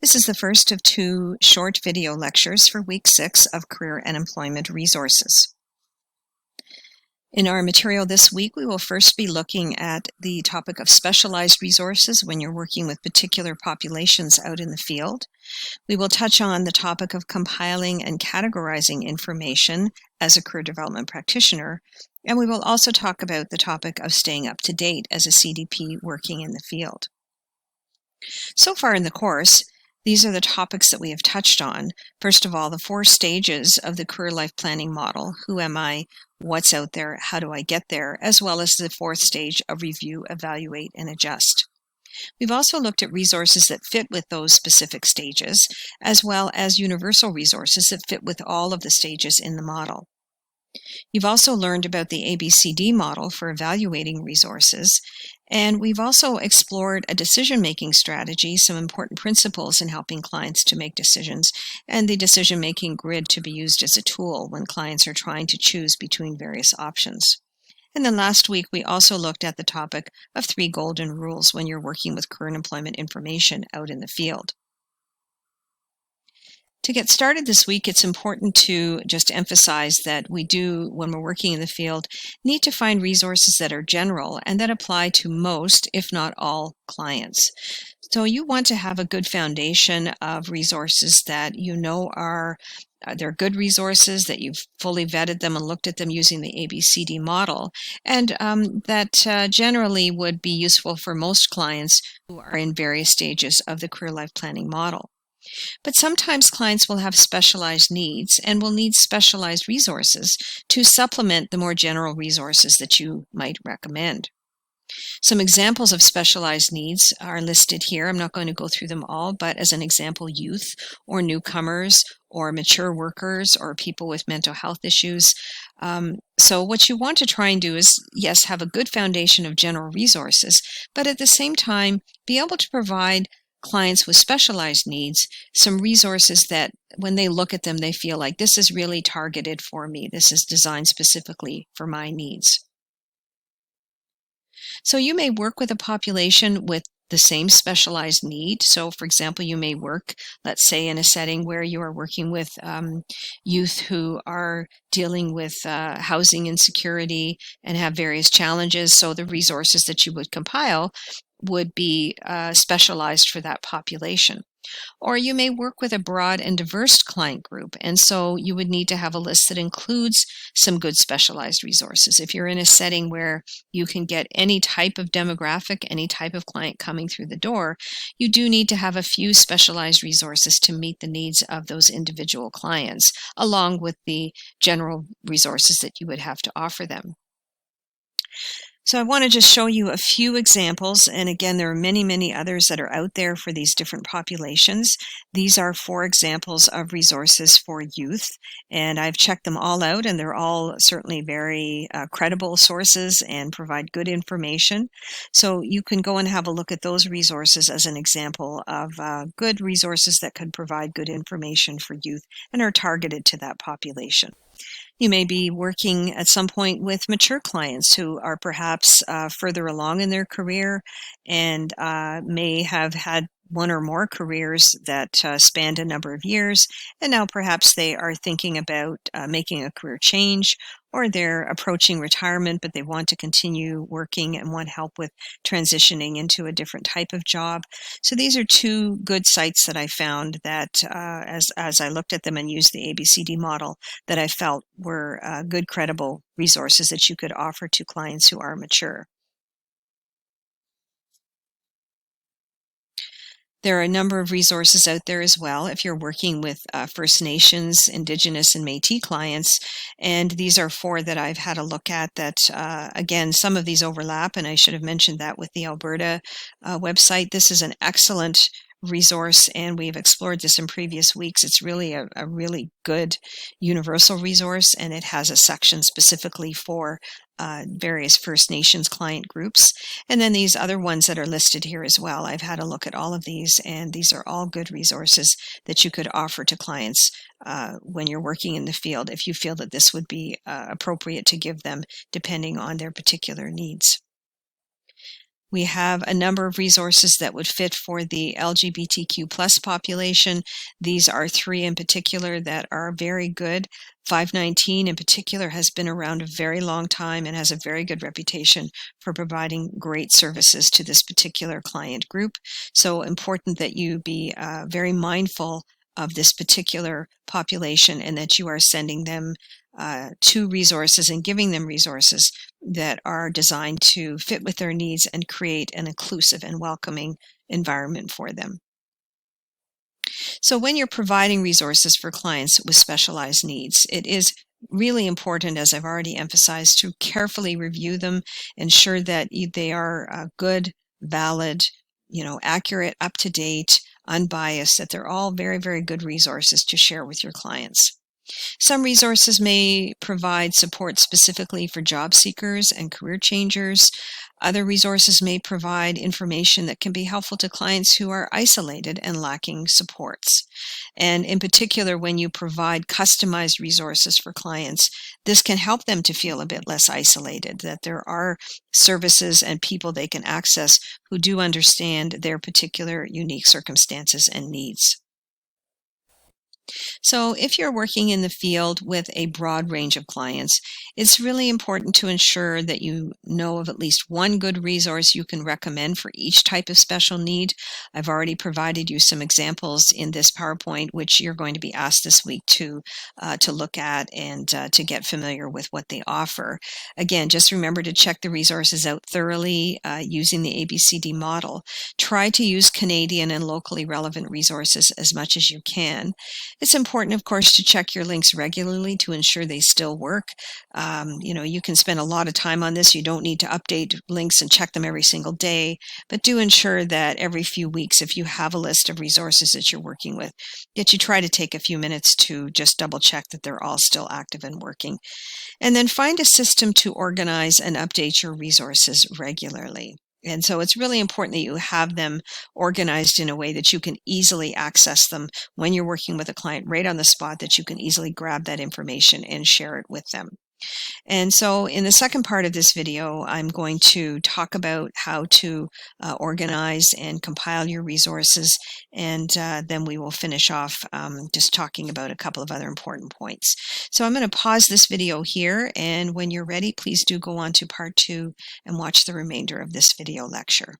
This is the first of two short video lectures for Week 6 of Career and Employment Resources. In our material this week, we will first be looking at the topic of specialized resources when you're working with particular populations out in the field. We will touch on the topic of compiling and categorizing information as a career development practitioner, and we will also talk about the topic of staying up to date as a CDP working in the field. So far in the course, these are the topics that we have touched on. First of all, the 4 stages of the career life planning model: who am I, what's out there, how do I get there, as well as the 4th stage of review, evaluate, and adjust. We've also looked at resources that fit with those specific stages, as well as universal resources that fit with all of the stages in the model. You've also learned about the ABCD model for evaluating resources, and we've also explored a decision-making strategy, some important principles in helping clients to make decisions, and the decision-making grid to be used as a tool when clients are trying to choose between various options. And then last week, we also looked at the topic of 3 golden rules when you're working with current employment information out in the field. To get started this week, it's important to just emphasize that we do, when we're working in the field, need to find resources that are general and that apply to most, if not all, clients. So you want to have a good foundation of resources that you know are they're good resources, that you've fully vetted them and looked at them using the ABCD model, and that generally would be useful for most clients who are in various stages of the career life planning model. But sometimes clients will have specialized needs and will need specialized resources to supplement the more general resources that you might recommend. Some examples of specialized needs are listed here. I'm not going to go through them all, but as an example, youth or newcomers or mature workers or people with mental health issues. So what you want to try and do is, yes, have a good foundation of general resources, but at the same time, be able to provide clients with specialized needs some resources that when they look at them, they feel like this is really targeted for me. This is designed specifically for my needs. So you may work with a population with the same specialized need. So, for example, you may work, let's say, in a setting where you are working with youth who are dealing with housing insecurity and have various challenges. So the resources that you would compile would be specialized for that population. Or you may work with a broad and diverse client group, and so you would need to have a list that includes some good specialized resources. If you're in a setting where you can get any type of demographic, any type of client coming through the door, you do need to have a few specialized resources to meet the needs of those individual clients, along with the general resources that you would have to offer them. So I want to just show you a few examples, and again, there are many, many others that are out there for these different populations. These are 4 examples of resources for youth, and I've checked them all out, and they're all certainly very credible sources and provide good information. So you can go and have a look at those resources as an example of good resources that could provide good information for youth and are targeted to that population. You may be working at some point with mature clients who are perhaps further along in their career and may have had one or more careers that spanned a number of years, and now perhaps they are thinking about making a career change, or they're approaching retirement, but they want to continue working and want help with transitioning into a different type of job. So these are 2 good sites that I found that, as I looked at them and used the ABCD model, that I felt were good, credible resources that you could offer to clients who are mature. There are a number of resources out there as well if you're working with First Nations, Indigenous, and Métis clients. And these are 4 that I've had a look at that, again, some of these overlap, and I should have mentioned that with the Alberta website. This is an excellent resource, and we've explored this in previous weeks. It's really a really good universal resource, and it has a section specifically for various First Nations client groups. And then these other ones that are listed here as well. I've had a look at all of these, and these are all good resources that you could offer to clients when you're working in the field if you feel that this would be appropriate to give them depending on their particular needs. We have a number of resources that would fit for the LGBTQ plus population. These are three in particular that are very good. 519 in particular has been around a very long time and has a very good reputation for providing great services to this particular client group. So important that you be very mindful of this particular population and that you are sending them to resources and giving them resources that are designed to fit with their needs and create an inclusive and welcoming environment for them. So when you're providing resources for clients with specialized needs, it is really important, as I've already emphasized, to carefully review them, ensure that they are good, valid, accurate, up-to-date, unbiased, that they're all very, very good resources to share with your clients. Some resources may provide support specifically for job seekers and career changers. Other resources may provide information that can be helpful to clients who are isolated and lacking supports. And in particular, when you provide customized resources for clients, this can help them to feel a bit less isolated, that there are services and people they can access who do understand their particular unique circumstances and needs. So if you're working in the field with a broad range of clients, it's really important to ensure that you know of at least one good resource you can recommend for each type of special need. I've already provided you some examples in this PowerPoint, which you're going to be asked this week to look at and to get familiar with what they offer. Again, just remember to check the resources out thoroughly using the ABCD model. Try to use Canadian and locally relevant resources as much as you can. It's important, of course, to check your links regularly to ensure they still work. You can spend a lot of time on this. You don't need to update links and check them every single day, but do ensure that every few weeks, if you have a list of resources that you're working with, that you try to take a few minutes to just double check that they're all still active and working. And then find a system to organize and update your resources regularly. And so it's really important that you have them organized in a way that you can easily access them when you're working with a client right on the spot, that you can easily grab that information and share it with them. And so in the second part of this video, I'm going to talk about how to organize and compile your resources, and then we will finish off just talking about a couple of other important points. So I'm going to pause this video here, and when you're ready, please do go on to part 2 and watch the remainder of this video lecture.